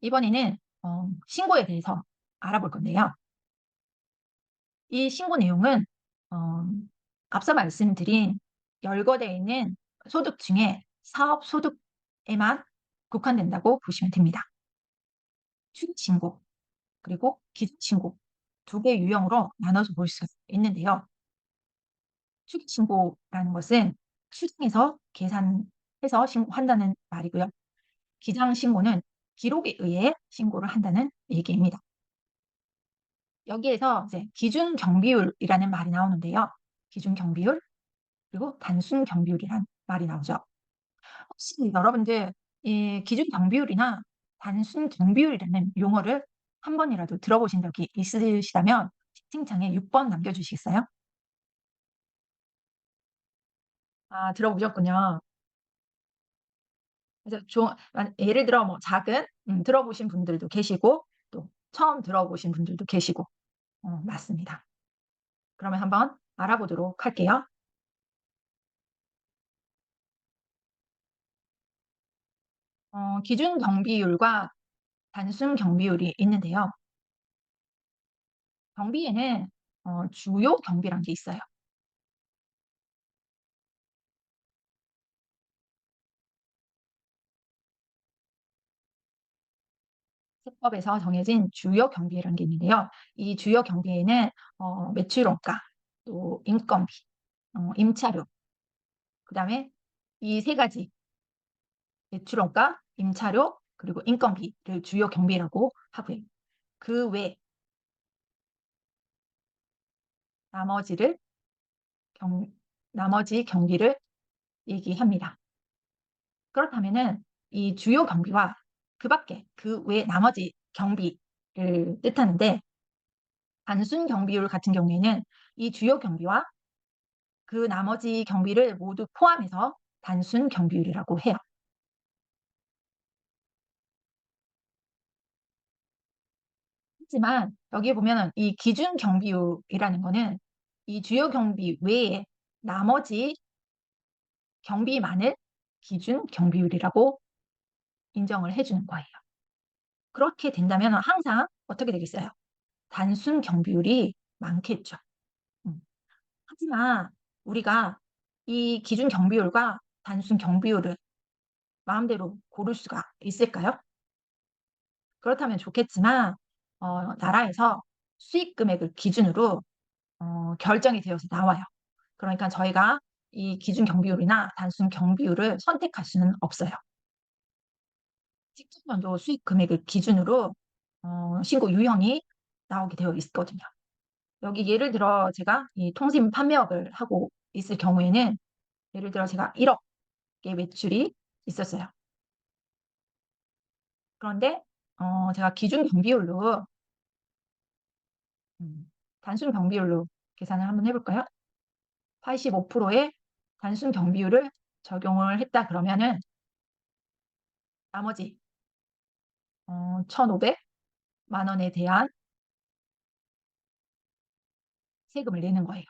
이번에는 신고에 대해서 알아볼 건데요. 이 신고 내용은 어 앞서 말씀드린 열거되어 있는 소득 중에 사업 소득에만 국한된다고 보시면 됩니다. 추직 신고 그리고 기존 신고 두 개 유형으로 나눠서 볼 수 있는데요. 추직 신고라는 것은 추정해서 계산해서 신고한다는 말이고요. 기장 신고는 기록에 의해 신고를 한다는 얘기입니다. 여기에서 이제 기준 경비율이라는 말이 나오는데요. 기준 경비율 그리고 단순 경비율이란 말이 나오죠. 혹시 여러분들 이 기준 경비율이나 단순 경비율이라는 용어를 한 번이라도 들어보신 적이 있으시다면 채팅창에 6번 남겨주시겠어요? 아, 들어보셨군요. 그래서 예를 들어 뭐 작은 들어보신 분들도 계시고 또 처음 들어보신 분들도 계시고 맞습니다. 그러면 한번 알아보도록 할게요. 기준 경비율과 단순 경비율이 있는데요. 경비에는 주요 경비란 게 있어요. 세법에서 정해진 주요 경비라는 게 있는데요. 이 주요 경비에는 매출 원가, 또 인건비, 임차료, 그다음에 이 세 가지 매출 원가, 임차료, 그리고 인건비를 주요 경비라고 하고요. 그 외 나머지를 경 나머지 경비를 얘기합니다. 그렇다면은 이 주요 경비와 그 밖에 그 외 나머지 경비를 뜻하는데 단순 경비율 같은 경우에는 이 주요 경비와 그 나머지 경비를 모두 포함해서 단순 경비율이라고 해요. 하지만 여기에 보면은 이 기준 경비율이라는 거는 이 주요 경비 외에 나머지 경비만을 기준 경비율이라고 인정을 해 주는 거예요. 그렇게 된다면 항상 어떻게 되겠어요? 단순 경비율이 많겠죠. 음. 하지만 우리가 이 기준 경비율과 단순 경비율을 마음대로 고를 수가 있을까요? 그렇다면 좋겠지만 나라에서 수익 금액을 기준으로 결정이 되어서 나와요. 그러니까 저희가 이 기준 경비율이나 단순 경비율을 선택할 수는 없어요. 직접적으로 수익 금액을 기준으로 신고 유형이 나오게 되어 있거든요. 여기 예를 들어 제가 이 통신 판매업을 하고 있을 경우에는 예를 들어 제가 1억의 매출이 있었어요. 그런데 제가 기준 경비율로 단순 경비율로 계산을 한번 해 볼까요? 85%의 단순 경비율을 적용을 했다 그러면은 나머지 1,500만 원에 대한 세금을 내는 거예요.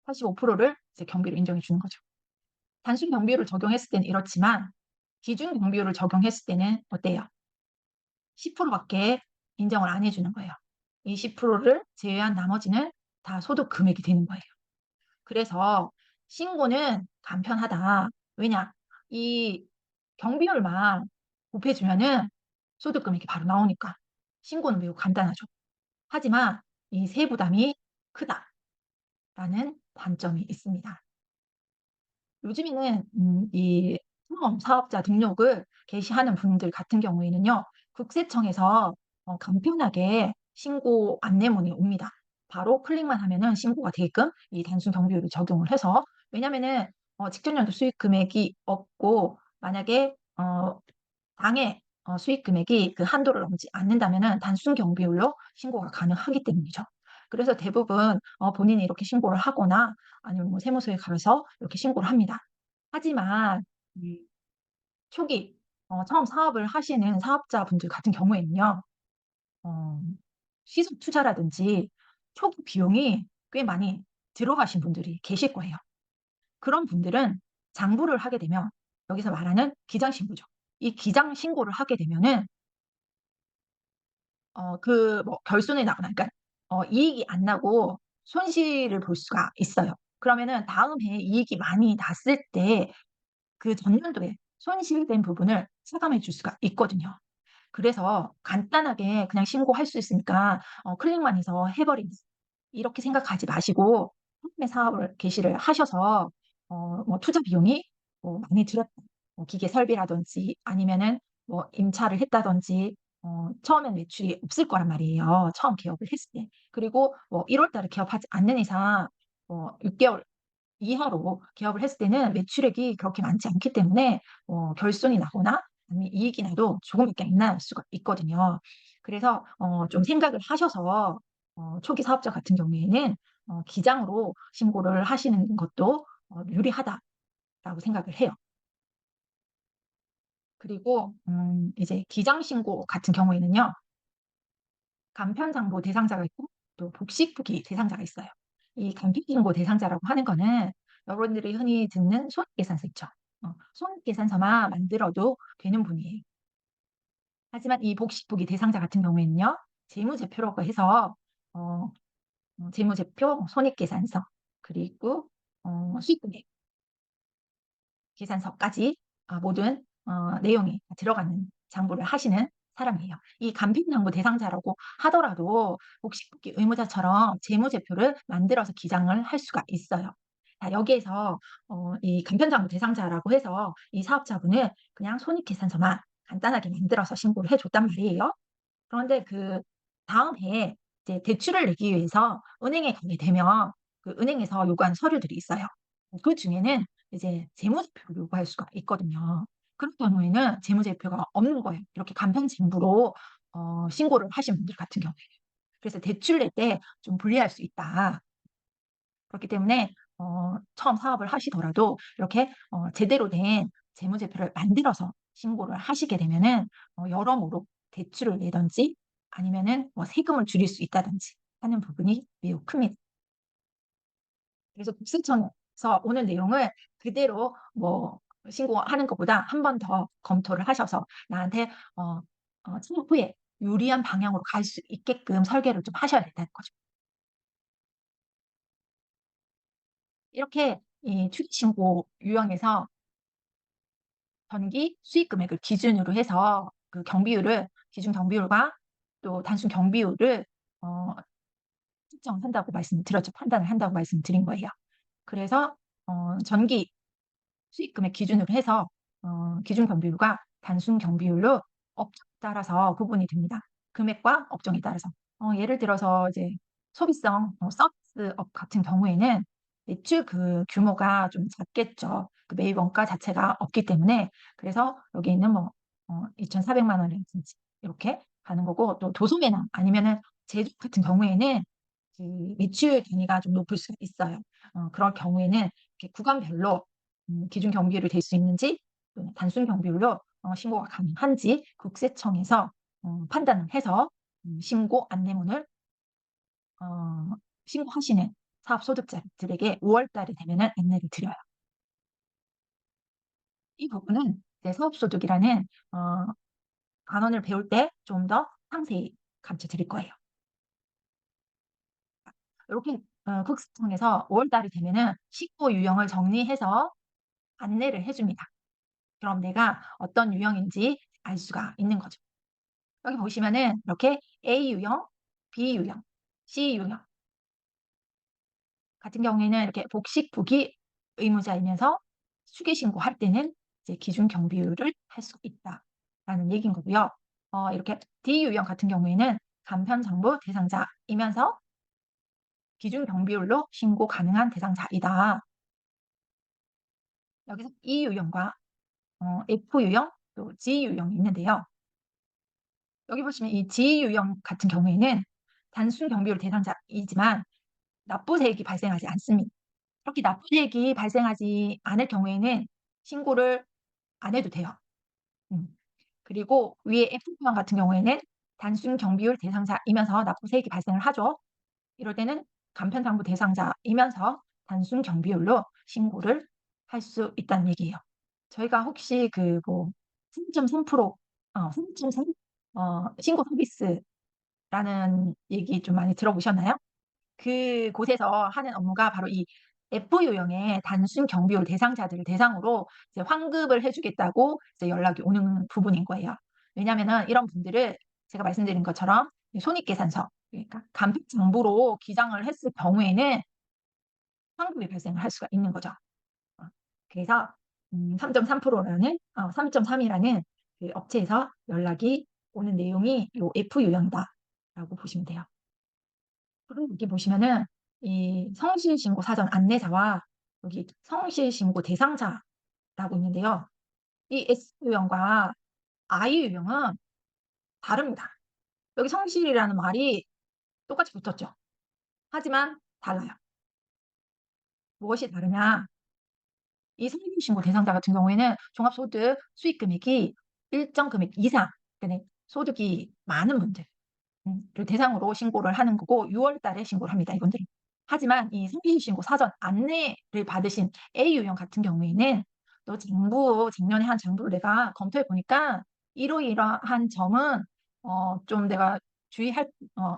85%를 이제 경비로 인정해 주는 거죠. 단순 경비율을 적용했을 때는 이렇지만 기준 경비율을 적용했을 때는 어때요? 10% 밖에 인정을 안 해 주는 거예요. 이 10%를 제외한 나머지는 다 소득 금액이 되는 거예요. 그래서 신고는 간편하다. 왜냐? 이 경비율만 곱해 주면은 소득 금액이 바로 나오니까 신고는 매우 간단하죠. 하지만 이 세부담이 크다라는 단점이 있습니다. 요즘에는 이 창업 사업자 등록을 개시하는 분들 같은 경우에는요. 국세청에서 간편하게 신고 안내문이 옵니다. 바로 클릭만 하면은 신고가 되게끔 이 단순 경비율을 적용을 해서 왜냐면은 직전 연도 수익 금액이 없고 만약에 당해 수익 금액이 그 한도를 넘지 않는다면은 단순 경비율로 신고가 가능하기 때문이죠. 그래서 대부분 본인이 이렇게 신고를 하거나 아니면 뭐 세무서에 가서 이렇게 신고를 합니다. 하지만 음 초기 처음 사업을 하시는 사업자분들 같은 경우에는요. 어 시설 투자라든지 초기 비용이 꽤 많이 들어가신 분들이 계실 거예요. 그런 분들은 장부를 하게 되면 여기서 말하는 기장 신고죠. 이 기장 신고를 하게 되면은 그 뭐 결손이 나거나 그러니까 이익이 안 나고 손실을 볼 수가 있어요. 그러면은 다음 해에 이익이 많이 났을 때 그 전년도에 손실된 부분을 차감해 줄 수가 있거든요. 그래서 간단하게 그냥 신고할 수 있으니까 클릭만 해서 해 버린다. 이렇게 생각하지 마시고 처음에 사업을 개시를 하셔서 뭐 투자 비용이 뭐 많이 들었다. 뭐 기계 설비라든지 아니면은 뭐 임차를 했다든지 처음엔 매출이 없을 거란 말이에요, 처음 개업을 했을 때. 그리고 뭐 1월 달에 개업하지 않는 이상 6 개월 이하로 개업을 했을 때는 매출액이 그렇게 많지 않기 때문에 결손이 나거나 아니면 이익이 나도 조금밖에 안 날 수가 있거든요. 그래서 좀 생각을 하셔서 초기 사업자 같은 경우에는 기장으로 신고를 하시는 것도 유리하다라고 생각을 해요. 그리고 이제 기장 신고 같은 경우에는요. 간편상보 대상자가 있고 또 복식부기 대상자가 있어요. 이 간편신고 대상자라고 하는 거는 여러분들이 흔히 듣는 손익계산서 있죠. 손익계산서만 만들어도 되는 분이에요. 하지만 이 복식부기 대상자 같은 경우에는요. 재무제표라고 해서 어 재무제표, 손익계산서 그리고 수익금액 계산서까지 모든 내용이 들어가는 장부를 하시는 사람이에요. 이 간편장부 대상자라고 하더라도 복식복기 의무자처럼 재무제표를 만들어서 기장을 할 수가 있어요. 자, 여기에서 이 간편장부 대상자라고 해서 이 사업자분은 그냥 손익계산서만 간단하게 만들어서 신고를 해 줬단 말이에요. 그런데 그다음 해에 이제 대출을 내기 위해서 은행에 가게 되면 그 은행에서 요구하는 서류들이 있어요. 그중에는 이제 재무제표를 요구할 수가 있거든요. 그런 경우에는 재무제표가 없는 거예요. 이렇게 간편정부로 신고를 하신 분들 같은 경우에는. 그래서 대출 낼 때 좀 불리할 수 있다. 그렇기 때문에 처음 사업을 하시더라도 이렇게 제대로 된 재무제표를 만들어서 신고를 하시게 되면은 여러모로 대출을 내든지 아니면은 뭐 세금을 줄일 수 있다든지 하는 부분이 매우 큽니다. 그래서 국세청에서 오는 내용을 그대로 뭐 신고하는 것보다 한 번 더 검토를 하셔서 나한테 차후에 유리한 방향으로 갈 수 있게끔 설계를 좀 하셔야 된다는 거죠. 이렇게 이 투기신고 유형에서 전기 수익 금액을 기준으로 해서 그 경비율을 기준 경비율과 또 단순 경비율을 어 측정한다고 말씀드렸죠. 판단을 한다고 말씀드린 거예요. 그래서 전기 수익 금액 기준으로 해서 기준 경비율과 단순 경비율로 업종에 따라서 구분이 됩니다. 금액과 업종에 따라서. 예를 들어서 이제 소비성 서비스업 같은 경우에는 매출 그 규모가 좀 작겠죠. 그 매입 원가 자체가 없기 때문에. 그래서 여기 있는 뭐 2,400만 원이라든지 이렇게 가는 거고 또 도소매나 아니면은 제조 같은 경우에는 그 매출 단위가 좀 높을 수가 있어요. 그럴 경우에는 이렇게 구간별로 기준 경비율이 될 수 있는지 또는 단순 경비율로 신고가 가능한지 국세청에서 판단을 해서 신고 안내문을 신고하시는 사업 소득자들에게 5월 달이 되면은 안내를 드려요. 이 부분은 이제 사업소득이라는 단원을 배울 때 좀 더 상세히 가르쳐 드릴 거예요. 이렇게 국세청에서 5월 달이 되면은 신고 유형을 정리해서 안내를 해 줍니다. 그럼 내가 어떤 유형인지 알 수가 있는 거죠. 여기 보시면은 이렇게 A 유형, B 유형, C 유형 같은 경우에는 이렇게 복식부기 의무자이면서 수기 신고할 때는 이제 기준 경비율을 할 수 있다라는 얘기인 거고요. 이렇게 D 유형 같은 경우에는 간편정보 대상자이면서 기준 경비율로 신고 가능한 대상자이다. 여기서 E 유형과 F 유형 또 G 유형이 있는데요. 여기 보시면 이 G 유형 같은 경우에는 단순 경비율 대상자이지만 납부세액이 발생하지 않습니다. 이렇게 납부세액이 발생하지 않을 경우에는 신고를 안 해도 돼요. 음. 그리고 위에 Fplan 같은 경우에는 단순 경비율 대상자이면서 납부세액이 발생을 하죠. 이럴 때는 간편상부 대상자이면서 단순 경비율로 신고를 할 수 있다는 얘기예요. 저희가 혹시 그 뭐 3.3% 3.3 신고 서비스라는 얘기 좀 많이 들어보셨나요? 그곳에서 하는 업무가 바로 이 F 유형의 단순 경비율 대상자들을 대상으로 이제 환급을 해 주겠다고 이제 연락이 오는 부분인 거예요. 왜냐하면은 이런 분들을 제가 말씀드린 것처럼 이 손익계산서, 그러니까 간편장부로 기장을 했을 경우에는 환급이 발생을 할 수가 있는 거죠. 어 그래서 3.3% 라는 3.3 이라는 그 업체에서 연락이 오는 내용이 요 F 유형이다라고 보시면 돼요. 그리고 여기 보시면은 이 성실신고 사전 안내자와 여기 성실신고 대상자라고 있는데요. 이 S 유형과 I 유형은 다릅니다. 여기 성실이라는 말이 똑같이 붙었죠. 하지만 달라요. 무엇이 다르냐? 이 성실신고 대상자 같은 경우에는 종합소득 수익 금액이 일정 금액 이상, 그러니까 소득이 많은 분들 를 대상으로 신고를 하는 거고 6월 달에 신고를 합니다, 이분들은. 하지만 이 생계신고 사전 안내를 받으신 A 유형 같은 경우에는 "너 장부 작년에 한 장부를 내가 검토해 보니까 이러이러한 점은 좀 내가 주의할 어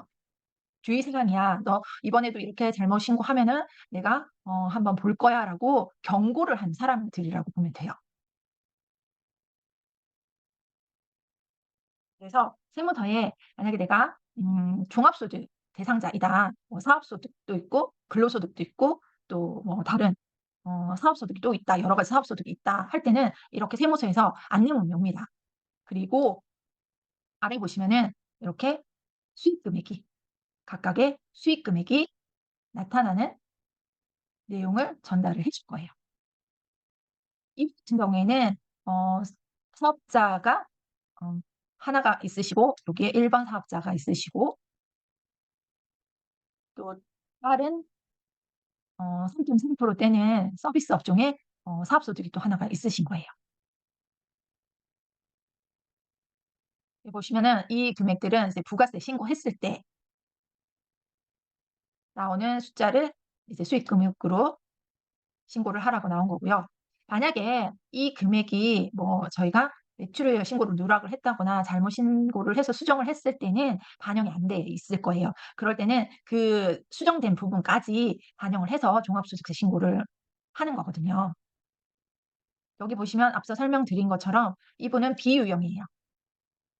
주의 사항이야. 너 이번에도 이렇게 잘못 신고하면은 내가 한번 볼 거야."라고 경고를 한 사람들이라고 보면 돼요. 그래서 세무서에 만약에 내가 종합소득 대상자이다. 뭐 사업소득도 있고 근로소득도 있고 또 뭐 다른 사업소득이 또 있다. 여러 가지 사업소득이 있다 할 때는 이렇게 세무서에서 안내문이 옵니다. 그리고 아래 보시면은 이렇게 수익 금액이 각각의 수익 금액이 나타나는 내용을 전달을 해줄 거예요. 이 같은 경우에는 어 사업자가 어 하나가 있으시고 여기에 일반 사업자가 있으시고 또 다른 3.3% 떼는 서비스 업종에 사업소득이 또 하나가 있으신 거예요. 여기 보시면은 이 금액들은 이제 부가세 신고했을 때 나오는 숫자를 이제 수익 금액으로 신고를 하라고 나온 거고요. 만약에 이 금액이 뭐 저희가 매출을 신고를 누락을 했다거나 잘못 신고를 해서 수정을 했을 때는 반영이 안 돼 있을 거예요. 그럴 때는 그 수정된 부분까지 반영을 해서 종합소득세 신고를 하는 거거든요. 여기 보시면 앞서 설명드린 것처럼 이분은 B 유형이에요.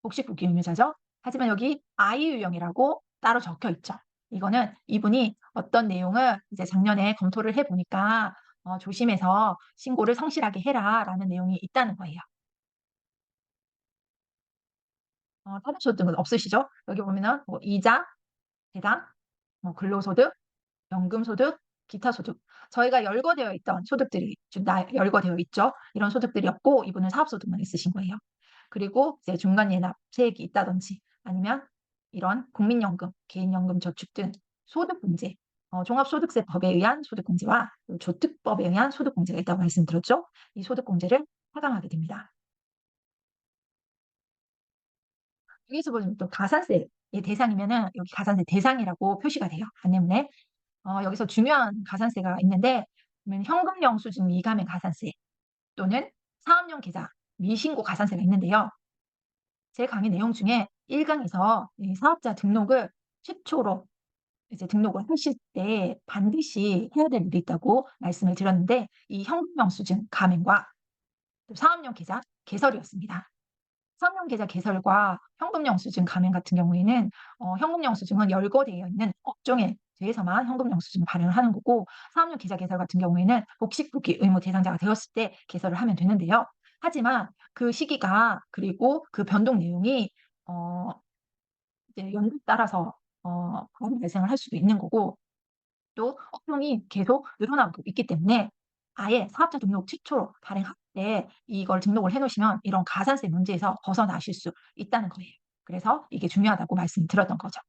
복식국기 의무자죠. 하지만 여기 I 유형이라고 따로 적혀 있죠. 이거는 이분이 어떤 내용을 이제 작년에 검토를 해 보니까 "조심해서 신고를 성실하게 해라."라는 내용이 있다는 거예요. 다른 소득은 없으시죠? 여기 보면은 뭐 이자, 배당, 뭐 근로소득, 연금소득, 기타 소득. 저희가 열거되어 있던 소득들이 좀 열거되어 있죠. 이런 소득들이 없고 이분은 사업소득만 있으신 거예요. 그리고 이제 중간예납 세액이 있다든지 아니면 이런 국민연금, 개인연금 저축 등 소득공제, 종합소득세법에 의한 소득공제와 그 조특법에 의한 소득공제가 있다고 말씀드렸죠. 이 소득공제를 하강하게 됩니다. 여기서 보면 또 가산세의 대상이면은 여기 가산세 대상이라고 표시가 돼요, 안내문에. 여기서 중요한 가산세가 있는데 보면 현금 영수증 미가맹 가산세 또는 사업용 계좌 미신고 가산세가 있는데요. 제 강의 내용 중에 1 강에서 이 사업자 등록을 최초로 이제 등록을 하실 때 반드시 해야 될 일이 있다고 말씀을 드렸는데 이 현금 영수증 가맹과 또 사업용 계좌 개설이었습니다. 사업용 계좌 개설과 현금 영수증 가맹 같은 경우에는 현금 영수증은 열거되어 있는 업종에 대해서만 현금 영수증을 발행을 하는 거고 사업용 계좌 개설 같은 경우에는 복식복귀 의무 대상자가 되었을 때 개설을 하면 되는데요. 하지만 그 시기가 그리고 그 변동 내용이 어 이제 연도에 따라서 다른 발생을 할 수도 있는 거고 또 업종이 계속 늘어나고 있기 때문에 아예 사업자 등록 최초로 발행할 때 이걸 등록을 해 놓으시면 이런 가산세 문제에서 벗어나실 수 있다는 거예요. 그래서 이게 중요하다고 말씀드렸던 거죠.